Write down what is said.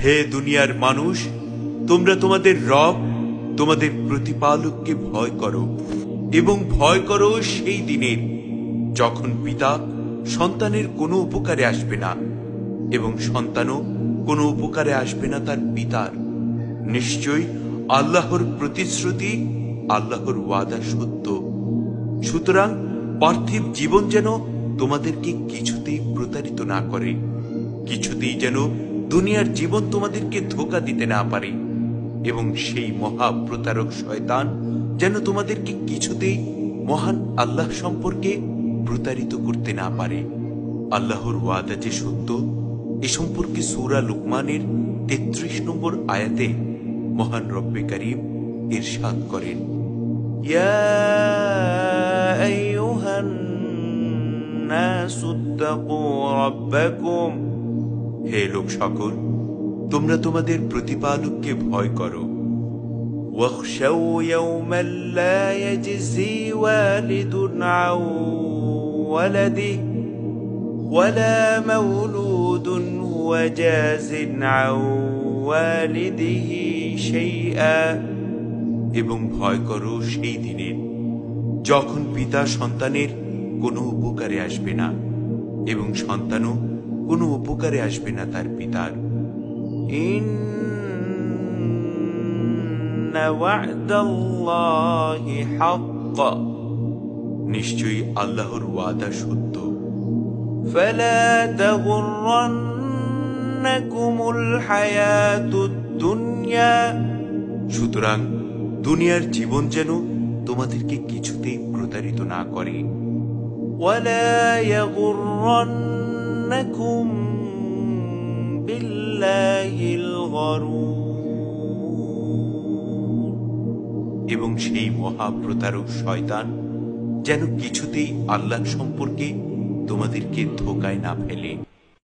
হে দুনিয়ার মানুষ, তোমরা তোমাদের রব, তোমাদের প্রতিপালককে ভয় করো এবং ভয় করো সেই দিনের যখন পিতা সন্তানের কোনো উপকারে আসবে না এবং সন্তানও কোনো উপকারে আসবে না তার পিতার। নিশ্চয়ই আল্লাহর প্রতিশ্রুতি, আল্লাহর ওয়াদা সত্য। সুতরাং পার্থিব জীবন যেন তোমাদেরকে কিছুতেই প্রতারিত না করে, কিছুতেই যেন দুনিয়ার জীবন তোমাদেরকে ধোঁকা দিতে না পারে, এবং সেই মহা প্রতারক শয়তান যেন তোমাদেরকে কিছুতেই মহান আল্লাহ সম্পর্কে প্রতারিত করতে না পারে। আল্লাহর ওয়াদা যে সত্য, এ সম্পর্কে সূরা লুকমানের ৩৩ নম্বর আয়াতে মহান রব্বে কারীম ইরশাদ করেন, ইয়া আইয়ুহান নাসু তাকু রাব্বাকুম, হে লোক সকল, তোমরা তোমাদের প্রতিপালককে ভয় করো। ওয়াখশাউ ইয়াওমান লা ইয়াজজি ওয়ালিদুন আন ওয়ালাদিহি ওয়ালা মাওলুদুন হুয়া জাযিন আন ওয়ালিদিহি শাইআ, এবং ভয় করো সেই দিনের যখন পিতা সন্তানের কোনো উপকারে আসবে না এবং সন্তানও কোনো উপকারে আসবে না তার পিতার। ইন্না ওয়া'দাল্লাহি হাক্ক, নিশ্চয়ই আল্লাহর ওয়াদা সত্য। ফালা তাগুররান্নাকুমুল হায়াতুদ দুনিয়া, সুতরাং দুনিয়ার জীবন যেন তোমাদেরকে কিছুতেই প্রতারিত না করে। ওয়ালা ইয়াগুররান্নাকুম বিল্লাহিল গরুর, এবং সেই মহাপ্রতারক শয়তান যেন কিছুতেই আল্লাহ সম্পর্কে তোমাদেরকে ধোঁকায় না ফেলে।